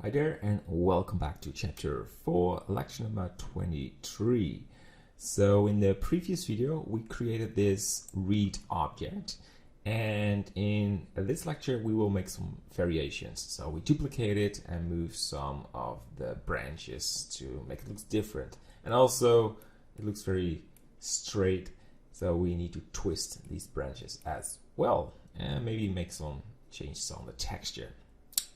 Hi there and welcome back to chapter 4, lecture number 23. So in the previous video we created this read object, and in this lecture we will make some variations. So we duplicate it and move some of the branches to make it look different, and also it looks very straight, so we need to twist these branches as well and maybe make some changes on the texture.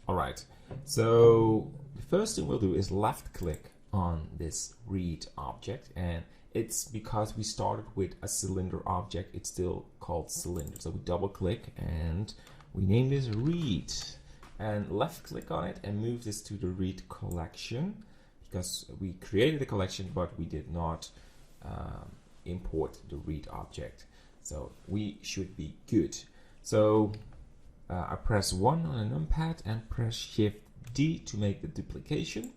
Alright, so the first thing we'll do is left click on this read object, and it's because we started with a cylinder object, it's still called cylinder. So we double click and we name this read, and left click on it and move this to the read collection, because we created a collection but we did not import the read object. So we should be good. So I press 1 on a numpad and press Shift D to make the duplication,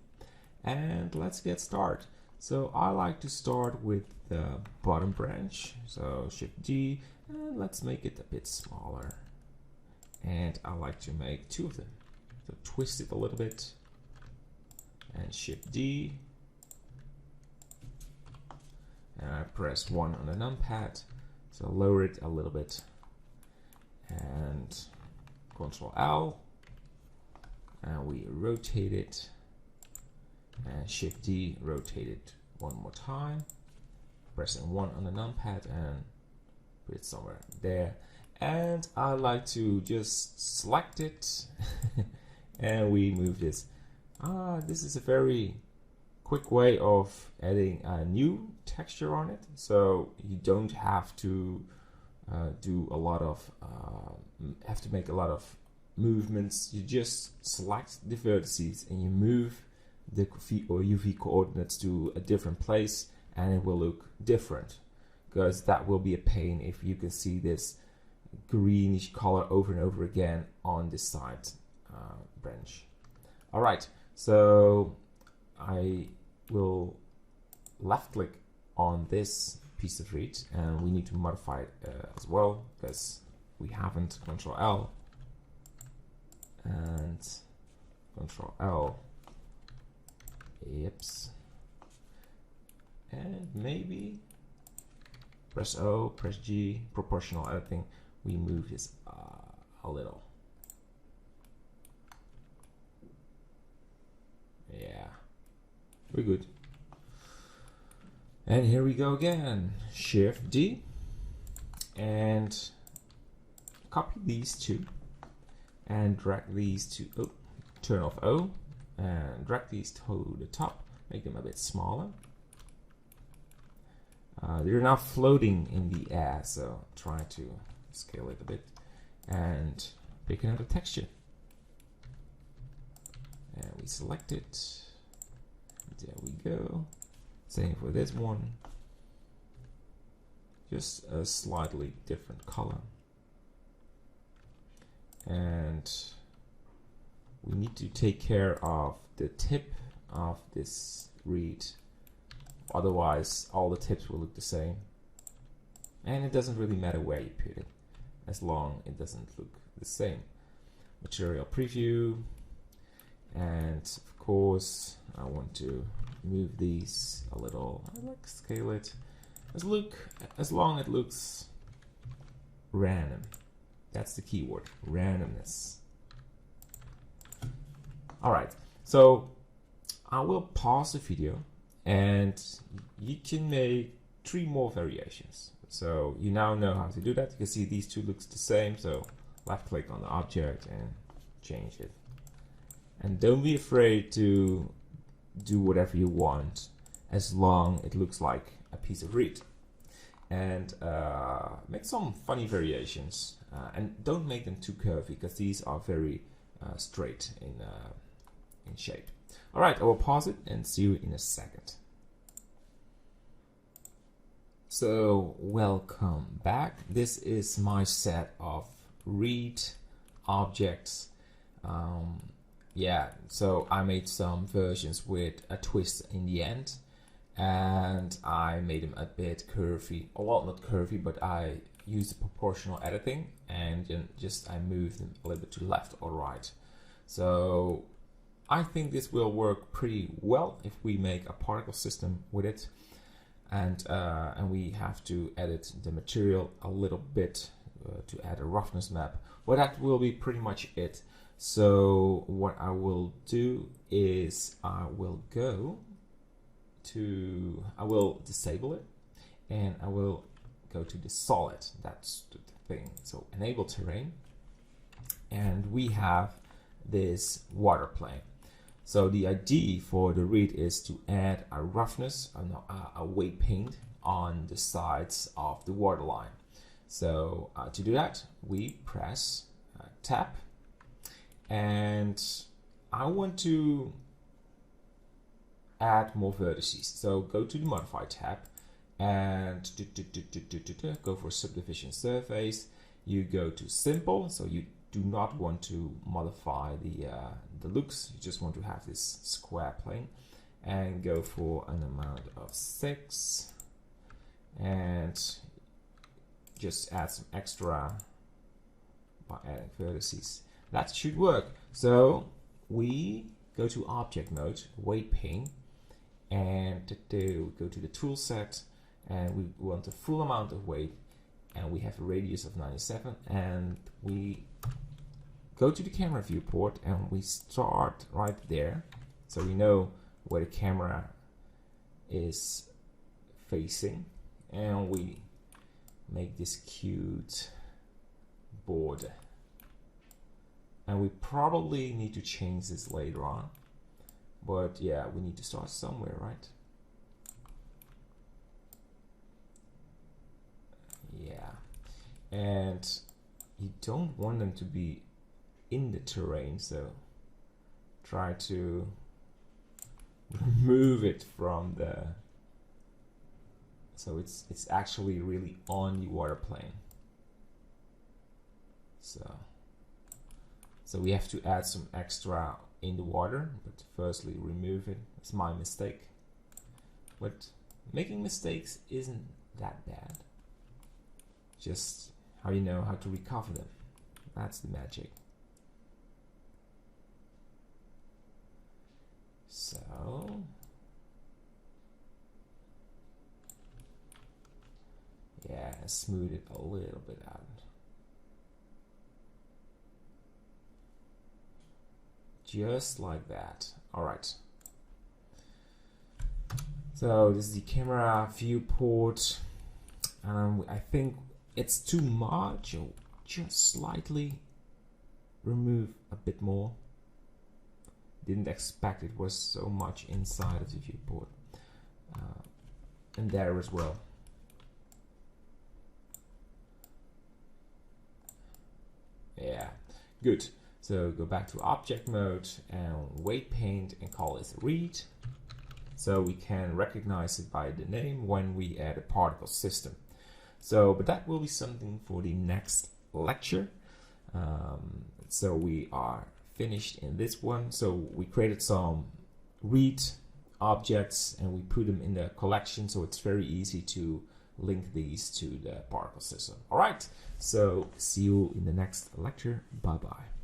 and let's get started. So I like to start with the bottom branch, so Shift D, and let's make it a bit smaller, and I like to make 2 of them, so twist it a little bit and Shift D, and I press 1 on the numpad, so lower it a little bit and Control L, and we rotate it, and Shift D, rotate it one more time, pressing 1 on the numpad and put it somewhere there. And I like to just select it and we move this. This is a very quick way of adding a new texture on it, so you don't have to do a lot of make a lot of movements. You just select the vertices and you move the V or UV coordinates to a different place, and it will look different, because that will be a pain if you can see this greenish color over and over again on this side branch. Alright, so I will left click on this piece of read, and we need to modify it as well, because we haven't. Control L and Control L, yips, and maybe press O, press G, proportional editing, we move this a little. Yeah, we're good. And here we go again, Shift D, and copy these two and drag these to turn off O and drag these to the top, make them a bit smaller. They're now floating in the air, so try to scale it a bit and pick another texture. And we select it. There we go. Same for this one. Just a slightly different color. And we need to take care of the tip of this read, otherwise all the tips will look the same, and it doesn't really matter where you put it as long as it doesn't look the same. Material preview, and of course I want to move these a little. I like to scale it as long as it looks random. That's the keyword, randomness. Alright, so I will pause the video and you can make 3 more variations. So you now know how to do that. You can see these two looks the same, so left click on the object and change it. And don't be afraid to do whatever you want as long as it looks like a piece of read. And make some funny variations, and don't make them too curvy, because these are very straight in shape. Alright, I will pause it and see you in a second. So welcome back. This is my set of read objects. Yeah, so I made some versions with a twist in the end, and I made them a bit curvy. Well, not curvy, but I used proportional editing, and then just I moved them a little bit to left or right. So I think this will work pretty well if we make a particle system with it, and we have to edit the material a little bit to add a roughness map. Well, that will be pretty much it. So what I will do is I will disable it, and I will go to the solid. That's the thing. So enable terrain, and we have this water plane. So the idea for the reed is to add a roughness, a weight paint on the sides of the water line. So to do that, we press tab, and I want to add more vertices. So go to the modify tab and go for subdivision surface. You go to simple, so you do not want to modify the looks, you just want to have this square plane, and go for an amount of 6 and just add some extra by adding vertices. That should work. So we go to object mode, weight paint, and we go to the tool set, and we want a full amount of weight, and we have a radius of 97, and we go to the camera viewport and we start right there, so we know where the camera is facing, and we make this cute border. And we probably need to change this later on, but yeah, we need to start somewhere, right? Yeah, and you don't want them to be in the terrain, so try to remove it from the, so it's actually really on the water plane. So we have to add some extra in the water, but firstly remove it. It's my mistake, but making mistakes isn't that bad. Just how you know how to recover them. That's the magic. So yeah, smooth it a little bit out. Just like that. All right. So this is the camera viewport. I think it's too much, or just slightly remove a bit more. Didn't expect it was so much inside of the viewport, and there as well. Yeah, good. So go back to object mode and weight paint and call it reed, so we can recognize it by the name when we add a particle system. So, but that will be something for the next lecture. So we are finished in this one. So we created some reed objects and we put them in the collection, so it's very easy to link these to the particle system. All right, so see you in the next lecture. Bye bye.